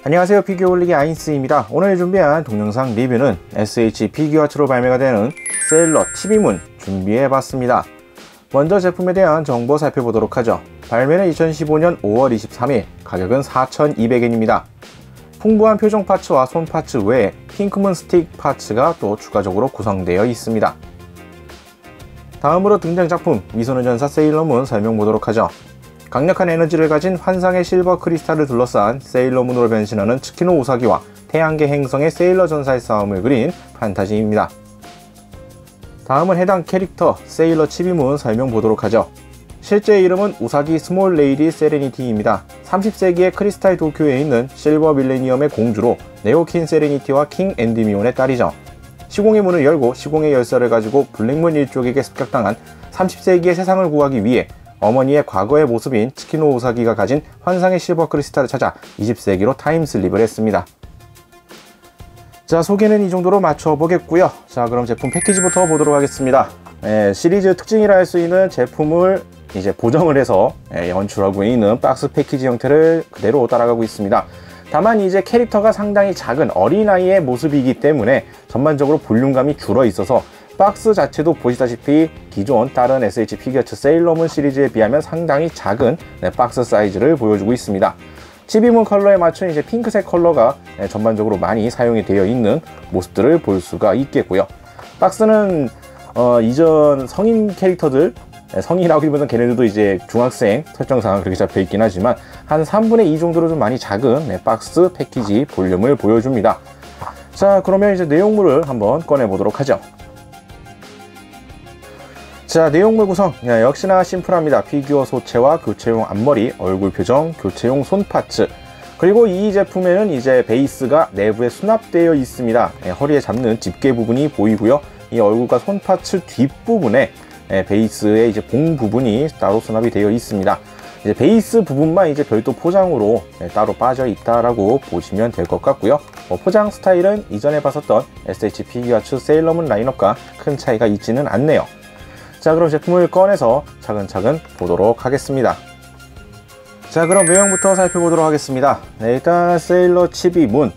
안녕하세요, 피규어 올리기 아인스입니다. 오늘 준비한 동영상 리뷰는 SH 피규어아츠로 발매가 되는 세일러 TV문 준비해봤습니다. 먼저 제품에 대한 정보 살펴보도록 하죠. 발매는 2015년 5월 23일, 가격은 4,200엔입니다. 풍부한 표정 파츠와 손 파츠 외에 핑크문 스틱 파츠가 또 추가적으로 구성되어 있습니다. 다음으로 등장 작품 미소년 전사 세일러문 설명 보도록 하죠. 강력한 에너지를 가진 환상의 실버 크리스탈을 둘러싼 세일러문으로 변신하는 츠키노 우사기와 태양계 행성의 세일러 전사의 싸움을 그린 판타지입니다. 다음은 해당 캐릭터 세일러 치비문 설명 보도록 하죠. 실제 이름은 우사기 스몰 레이디 세레니티입니다. 30세기의 크리스탈 도쿄에 있는 실버 밀레니엄의 공주로 네오킨 세레니티와 킹 엔디미온의 딸이죠. 시공의 문을 열고 시공의 열쇠를 가지고 블랙문 일족에게 습격당한 30세기의 세상을 구하기 위해 어머니의 과거의 모습인 츠키노 우사기가 가진 환상의 실버 크리스탈을 찾아 20세기로 타임슬립을 했습니다. 자, 소개는 이 정도로 맞춰보겠고요. 자, 그럼 제품 패키지부터 보도록 하겠습니다. 시리즈 특징이라 할 수 있는 제품을 이제 보정을 해서 연출하고 있는 박스 패키지 형태를 그대로 따라가고 있습니다. 다만 이제 캐릭터가 상당히 작은 어린아이의 모습이기 때문에 전반적으로 볼륨감이 줄어 있어서 박스 자체도 보시다시피 기존 다른 SH 피규어츠 세일러문 시리즈에 비하면 상당히 작은 박스 사이즈를 보여주고 있습니다. 치비문 컬러에 맞춘 이제 핑크색 컬러가 전반적으로 많이 사용이 되어 있는 모습들을 볼 수가 있겠고요. 박스는 이전 성인 캐릭터들, 성인이라기보다는 걔네들도 이제 중학생 설정상 그렇게 잡혀 있긴 하지만 한 3분의 2 정도로 좀 많이 작은 박스 패키지 볼륨을 보여줍니다. 자, 그러면 이제 내용물을 한번 꺼내 보도록 하죠. 자, 내용물 구성 역시나 심플합니다. 피규어 소체와 교체용 앞머리, 얼굴 표정, 교체용 손 파츠, 그리고 이 제품에는 이제 베이스가 내부에 수납되어 있습니다. 허리에 잡는 집게 부분이 보이고요. 이 얼굴과 손 파츠 뒷부분에 베이스의 이제 봉 부분이 따로 수납이 되어 있습니다. 이제 베이스 부분만 이제 별도 포장으로 따로 빠져 있다라고 보시면 될 것 같고요. 포장 스타일은 이전에 봤었던 SH 피규어츠 세일러문 라인업과 큰 차이가 있지는 않네요. 자, 그럼 제품을 꺼내서 차근차근 보도록 하겠습니다. 자, 그럼 외형부터 살펴보도록 하겠습니다. 일단 세일러 치비문,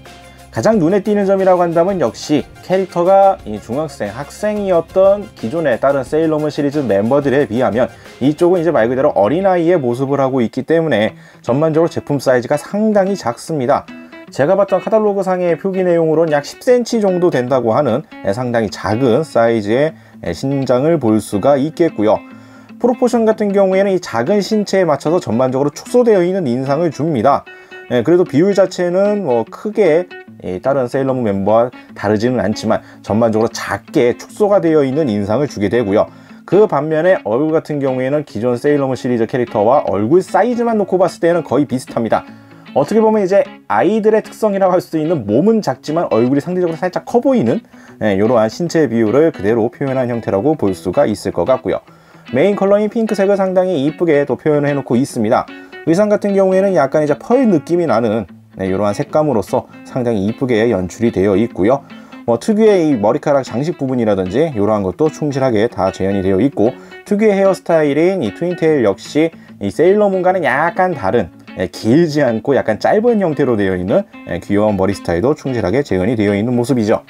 가장 눈에 띄는 점이라고 한다면 역시 캐릭터가 이 중학생, 학생이었던 기존의 다른 세일러문 시리즈 멤버들에 비하면 이쪽은 이제 말 그대로 어린아이의 모습을 하고 있기 때문에 전반적으로 제품 사이즈가 상당히 작습니다. 제가 봤던 카탈로그 상의 표기 내용으로는 약 10cm 정도 된다고 하는 상당히 작은 사이즈의 신장을 볼 수가 있겠고요. 프로포션 같은 경우에는 이 작은 신체에 맞춰서 전반적으로 축소되어 있는 인상을 줍니다. 그래도 비율 자체는 뭐 크게 다른 세일러문 멤버와 다르지는 않지만 전반적으로 작게 축소가 되어 있는 인상을 주게 되고요. 그 반면에 얼굴 같은 경우에는 기존 세일러문 시리즈 캐릭터와 얼굴 사이즈만 놓고 봤을 때는 거의 비슷합니다. 어떻게 보면 이제 아이들의 특성이라고 할 수 있는 몸은 작지만 얼굴이 상대적으로 살짝 커 보이는 이러한 신체 비율을 그대로 표현한 형태라고 볼 수가 있을 것 같고요. 메인 컬러인 핑크색을 상당히 이쁘게 또 표현을 해놓고 있습니다. 의상 같은 경우에는 약간 이제 펄 느낌이 나는 이러한 색감으로서 상당히 이쁘게 연출이 되어 있고요. 특유의 이 머리카락 장식 부분이라든지 이러한 것도 충실하게 다 재현이 되어 있고, 특유의 헤어스타일인 이 트윈테일 역시 이 세일러문과는 약간 다른 길지 않고 약간 짧은 형태로 되어 있는 귀여운 머리 스타일도 충실하게 재현이 되어 있는 모습이죠.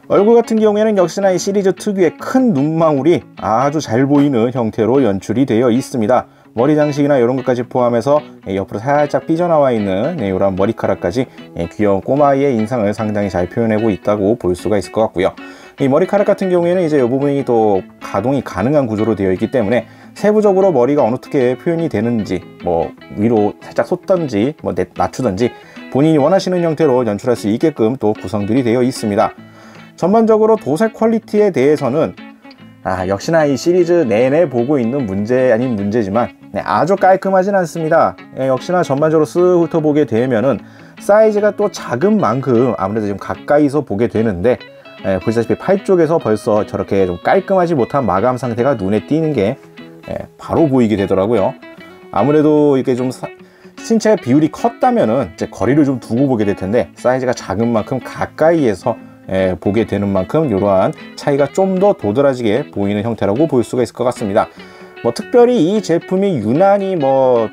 얼굴 같은 경우에는 역시나 이 시리즈 특유의 큰 눈망울이 아주 잘 보이는 형태로 연출이 되어 있습니다. 머리 장식이나 이런 것까지 포함해서 옆으로 살짝 삐져나와 있는 이런 머리카락까지 귀여운 꼬마아이의 인상을 상당히 잘 표현하고 있다고 볼 수가 있을 것 같고요. 이 머리카락 같은 경우에는 이제 이 부분이 또 가동이 가능한 구조로 되어 있기 때문에 세부적으로 머리가 어떻게 표현이 되는지, 위로 살짝 솟던지 낮추던지 본인이 원하시는 형태로 연출할 수 있게끔 또 구성들이 되어 있습니다. 전반적으로 도색 퀄리티에 대해서는 역시나 이 시리즈 내내 보고 있는 문제 아닌 문제지만 아주 깔끔하진 않습니다. 역시나 전반적으로 쓱 훑어보게 되면은 사이즈가 또 작은 만큼 아무래도 좀 가까이서 보게 되는데, 보시다시피 팔 쪽에서 벌써 저렇게 좀 깔끔하지 못한 마감 상태가 눈에 띄는 게 바로 보이게 되더라고요. 아무래도 이렇게 좀 신체 비율이 컸다면은 이제 거리를 좀 두고 보게 될 텐데, 사이즈가 작은 만큼 가까이에서 보게 되는 만큼 이러한 차이가 좀 더 도드라지게 보이는 형태라고 볼 수가 있을 것 같습니다. 특별히 이 제품이 유난히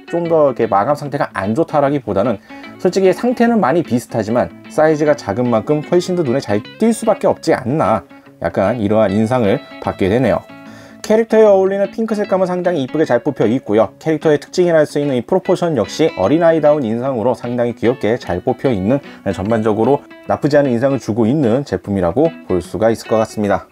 좀 더 이렇게 마감 상태가 안 좋다라기보다는 솔직히 상태는 많이 비슷하지만 사이즈가 작은 만큼 훨씬 더 눈에 잘 띌 수밖에 없지 않나, 약간 이러한 인상을 받게 되네요. 캐릭터에 어울리는 핑크 색감은 상당히 이쁘게 잘 뽑혀 있고요. 캐릭터의 특징이라 할 수 있는 이 프로포션 역시 어린아이다운 인상으로 상당히 귀엽게 잘 뽑혀 있는, 전반적으로 나쁘지 않은 인상을 주고 있는 제품이라고 볼 수가 있을 것 같습니다.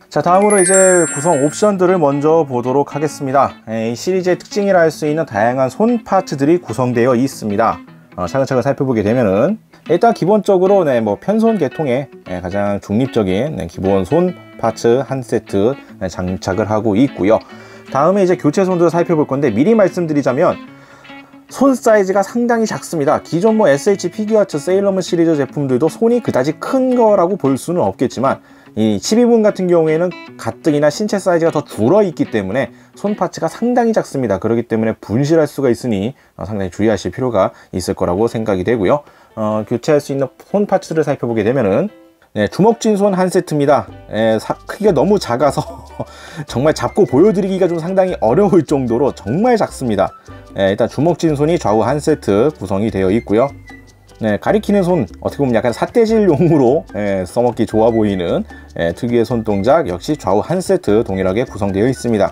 자, 다음으로 이제 구성 옵션들을 먼저 보도록 하겠습니다. 이 시리즈의 특징이라 할 수 있는 다양한 손 파츠들이 구성되어 있습니다. 차근차근 살펴보게 되면은 일단 기본적으로 뭐 편손 계통의 가장 중립적인 기본 손 파츠 한 세트 장착을 하고 있고요. 다음에 이제 교체 손도 살펴볼 건데, 미리 말씀드리자면 손 사이즈가 상당히 작습니다. 기존 뭐 SH 피규어아츠 세일러문 시리즈 제품들도 손이 그다지 큰 거라고 볼 수는 없겠지만, 이 12문 같은 경우에는 가뜩이나 신체 사이즈가 더 줄어 있기 때문에 손 파츠가 상당히 작습니다. 그렇기 때문에 분실할 수가 있으니 상당히 주의하실 필요가 있을 거라고 생각이 되고요. 교체할 수 있는 손 파츠를 살펴보게 되면은 주먹진 손 한 세트입니다. 크기가 너무 작아서 정말 잡고 보여드리기가 좀 상당히 어려울 정도로 정말 작습니다. 일단 주먹진 손이 좌우 한 세트 구성이 되어 있고요. 가리키는 손, 어떻게 보면 약간 삿대질용으로 써먹기 좋아 보이는 특유의 손동작 역시 좌우 한 세트 동일하게 구성되어 있습니다.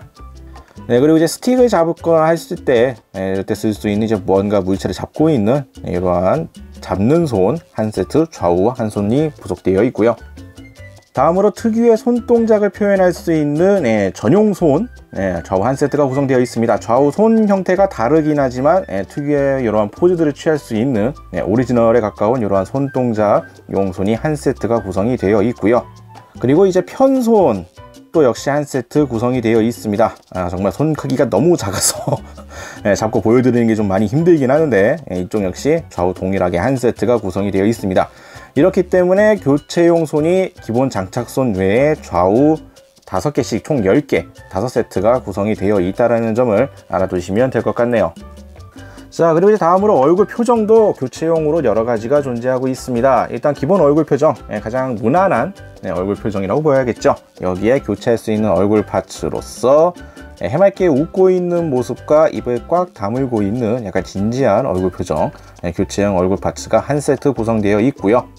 그리고 이제 스틱을 잡거나 했을 때 이때 쓸 수 있는 이제 뭔가 물체를 잡고 있는 이러한 잡는 손 한 세트 좌우 한 손이 부속되어 있고요. 다음으로 특유의 손동작을 표현할 수 있는 전용 손 좌우 한 세트가 구성되어 있습니다. 좌우 손 형태가 다르긴 하지만 특유의 이러한 포즈들을 취할 수 있는 오리지널에 가까운 이러한 손동작 용손이 한 세트가 구성이 되어 있고요. 그리고 이제 편손 또 역시 한 세트 구성이 되어 있습니다. 정말 손 크기가 너무 작아서 잡고 보여드리는 게 좀 많이 힘들긴 하는데, 이쪽 역시 좌우 동일하게 한 세트가 구성이 되어 있습니다. 이렇기 때문에 교체용 손이 기본 장착손 외에 좌우 5개씩 총 10개 5세트가 구성이 되어 있다는 점을 알아두시면 될 것 같네요. 자, 그리고 이제 다음으로 얼굴 표정도 교체용으로 여러 가지가 존재하고 있습니다. 일단 기본 얼굴 표정, 가장 무난한 얼굴 표정이라고 보여야겠죠. 여기에 교체할 수 있는 얼굴 파츠로서 해맑게 웃고 있는 모습과 입을 꽉 다물고 있는 약간 진지한 얼굴 표정, 교체형 얼굴 파츠가 한 세트 구성되어 있고요.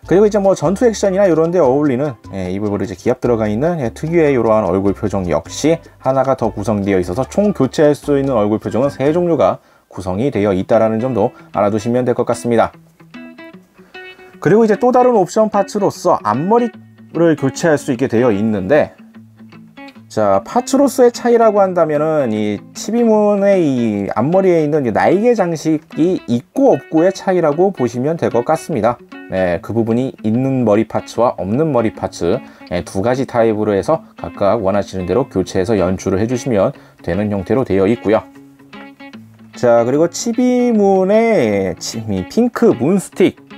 그리고 이제 뭐 전투 액션이나 이런 데 어울리는 입을 벌리지 기압 들어가 있는 특유의 이러한 얼굴 표정 역시 하나가 더 구성되어 있어서 총 교체할 수 있는 얼굴 표정은 3종류가 구성이 되어 있다는 점도 알아두시면 될 것 같습니다. 그리고 이제 또 다른 옵션 파츠로서 앞머리를 교체할 수 있게 되어 있는데, 자, 파츠로서의 차이라고 한다면은 이 치비문의 이 앞머리에 있는 이 날개 장식이 있고 없고의 차이라고 보시면 될 것 같습니다. 그 부분이 있는 머리 파츠와 없는 머리 파츠 두 가지 타입으로 해서 각각 원하시는 대로 교체해서 연출을 해주시면 되는 형태로 되어 있고요. 자, 그리고 치비문의 핑크 문스틱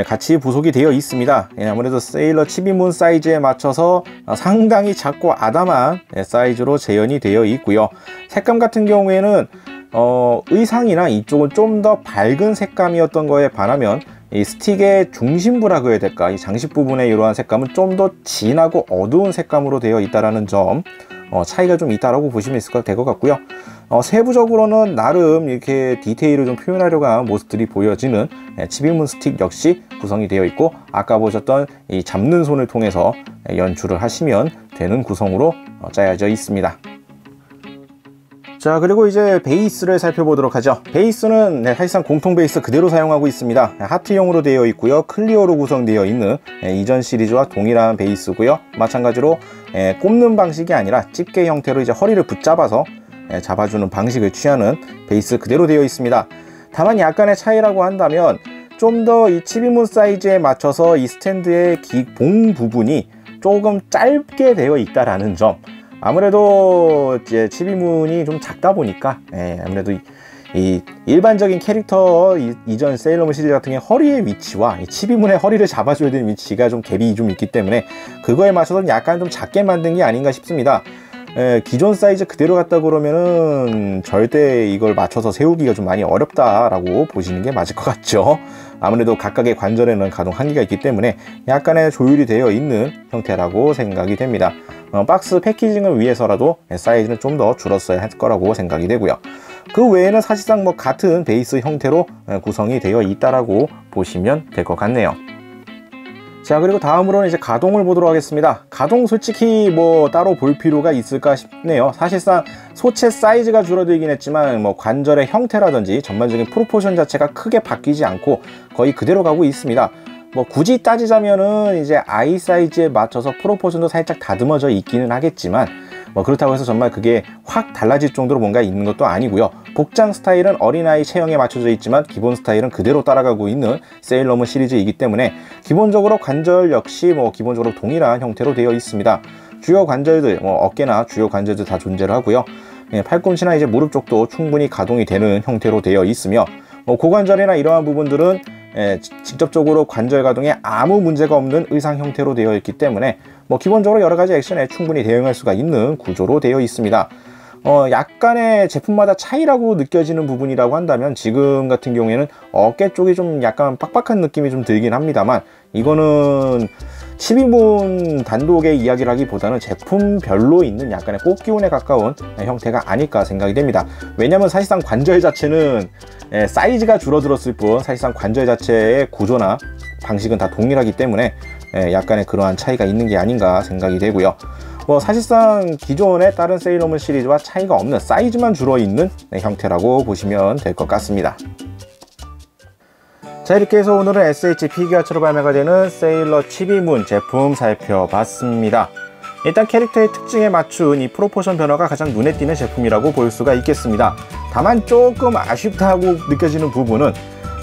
같이 부속이 되어 있습니다. 아무래도 세일러 치비문 사이즈에 맞춰서 상당히 작고 아담한 사이즈로 재현이 되어 있고요. 색감 같은 경우에는 의상이나 이쪽은 좀 더 밝은 색감이었던 거에 반하면 이 스틱의 중심부라고 해야 될까, 이 장식 부분의 이러한 색감은 좀 더 진하고 어두운 색감으로 되어 있다는 점, 차이가 좀 있다라고 보시면 될 것 같고요. 세부적으로는 나름 이렇게 디테일을 좀 표현하려고 하는 모습들이 보여지는 치비문 스틱 역시 구성이 되어 있고, 아까 보셨던 이 잡는 손을 통해서 연출을 하시면 되는 구성으로 짜여져 있습니다. 자, 그리고 이제 베이스를 살펴보도록 하죠. 베이스는 사실상 공통 베이스 그대로 사용하고 있습니다. 하트형으로 되어 있고요. 클리어로 구성되어 있는 이전 시리즈와 동일한 베이스고요. 마찬가지로 꼽는 방식이 아니라 집게 형태로 이제 허리를 붙잡아서 잡아주는 방식을 취하는 베이스 그대로 되어 있습니다. 다만 약간의 차이라고 한다면 좀 더 이 치비문 사이즈에 맞춰서 이 스탠드의 봉 부분이 조금 짧게 되어 있다라는 점, 아무래도 이제 치비문이 좀 작다 보니까 아무래도 이 일반적인 캐릭터 이전 세일러문 시리즈 같은 경우 허리의 위치와 이 치비문의 허리를 잡아줘야 되는 위치가 좀 갭이 좀 있기 때문에 그거에 맞춰서 약간 좀 작게 만든 게 아닌가 싶습니다. 기존 사이즈 그대로 갔다 그러면은 절대 이걸 맞춰서 세우기가 좀 많이 어렵다라고 보시는 게 맞을 것 같죠. 아무래도 각각의 관절에는 가동 한계가 있기 때문에 약간의 조율이 되어 있는 형태라고 생각이 됩니다. 박스 패키징을 위해서라도 사이즈는 좀 더 줄었어야 할 거라고 생각이 되고요. 그 외에는 사실상 뭐 같은 베이스 형태로 구성이 되어 있다라고 보시면 될 것 같네요. 자, 그리고 다음으로는 이제 가동을 보도록 하겠습니다. 가동 솔직히 뭐 따로 볼 필요가 있을까 싶네요. 사실상 소체 사이즈가 줄어들긴 했지만 뭐 관절의 형태라든지 전반적인 프로포션 자체가 크게 바뀌지 않고 거의 그대로 가고 있습니다. 뭐 굳이 따지자면은 이제 아이 사이즈에 맞춰서 프로포션도 살짝 다듬어져 있기는 하겠지만 뭐 그렇다고 해서 정말 그게 확 달라질 정도로 뭔가 있는 것도 아니고요. 복장 스타일은 어린아이 체형에 맞춰져 있지만 기본 스타일은 그대로 따라가고 있는 세일러문 시리즈이기 때문에 기본적으로 관절 역시 뭐 기본적으로 동일한 형태로 되어 있습니다. 주요 관절들, 뭐 어깨나 주요 관절들 다 존재를 하고요. 팔꿈치나 이제 무릎 쪽도 충분히 가동이 되는 형태로 되어 있으며 뭐 고관절이나 이러한 부분들은 직접적으로 관절 가동에 아무 문제가 없는 의상 형태로 되어 있기 때문에 뭐 기본적으로 여러 가지 액션에 충분히 대응할 수가 있는 구조로 되어 있습니다. 약간의 제품마다 차이라고 느껴지는 부분이라고 한다면 지금 같은 경우에는 어깨 쪽이 좀 약간 빡빡한 느낌이 좀 들긴 합니다만 이거는 12문 단독의 이야기를 하기보다는 제품별로 있는 약간의 꽃기운에 가까운 형태가 아닐까 생각이 됩니다. 왜냐하면 사실상 관절 자체는 사이즈가 줄어들었을 뿐 사실상 관절 자체의 구조나 방식은 다 동일하기 때문에 약간의 그러한 차이가 있는 게 아닌가 생각이 되고요. 뭐 사실상 기존의 다른 세일러문 시리즈와 차이가 없는 사이즈만 줄어있는 형태라고 보시면 될 것 같습니다. 자, 이렇게 해서 오늘은 SH 피규어처로 발매가 되는 세일러 치비문 제품 살펴봤습니다. 일단 캐릭터의 특징에 맞춘 이 프로포션 변화가 가장 눈에 띄는 제품이라고 볼 수가 있겠습니다. 다만 조금 아쉽다고 느껴지는 부분은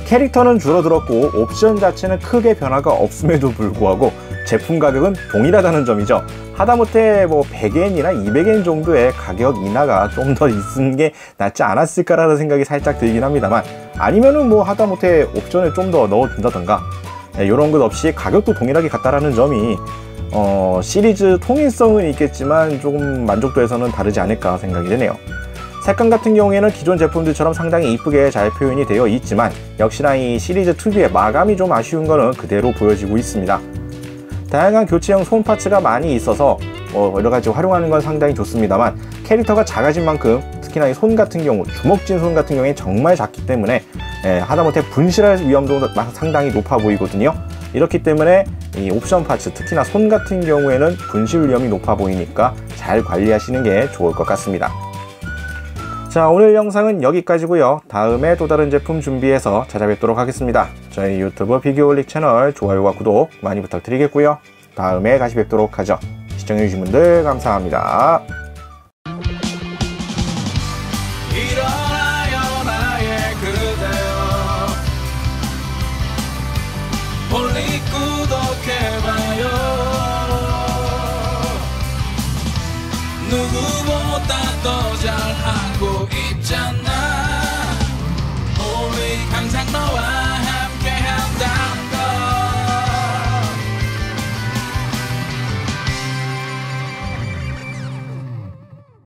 캐릭터는 줄어들었고 옵션 자체는 크게 변화가 없음에도 불구하고 제품 가격은 동일하다는 점이죠. 하다못해 뭐 100엔이나 200엔 정도의 가격 인하가 좀 더 있는 게 낫지 않았을까라는 생각이 살짝 들긴 합니다만 아니면은 뭐 하다못해 옵션을 좀 더 넣어준다던가 이런 것 없이 가격도 동일하게 같다라는 점이 시리즈 통일성은 있겠지만 조금 만족도에서는 다르지 않을까 생각이 되네요. 색감 같은 경우에는 기존 제품들처럼 상당히 이쁘게 잘 표현이 되어 있지만 역시나 이 시리즈 특유의 마감이 좀 아쉬운 거는 그대로 보여지고 있습니다. 다양한 교체형 손 파츠가 많이 있어서 여러가지 활용하는 건 상당히 좋습니다만 캐릭터가 작아진 만큼 특히나 이 손 같은 경우 주먹진 손 같은 경우에 정말 작기 때문에 하다못해 분실할 위험도 상당히 높아 보이거든요. 이렇기 때문에 이 옵션 파츠 특히나 손 같은 경우에는 분실 위험이 높아 보이니까 잘 관리하시는 게 좋을 것 같습니다. 자, 오늘 영상은 여기까지고요. 다음에 또 다른 제품 준비해서 찾아뵙도록 하겠습니다. 저희 유튜브 피규어올릭 채널 좋아요와 구독 많이 부탁드리겠고요. 다음에 다시 뵙도록 하죠. 시청해주신 분들 감사합니다. 일어나요 나의 그대여 올릭 구독해봐요. 누구보다 더 잘하고 있잖아.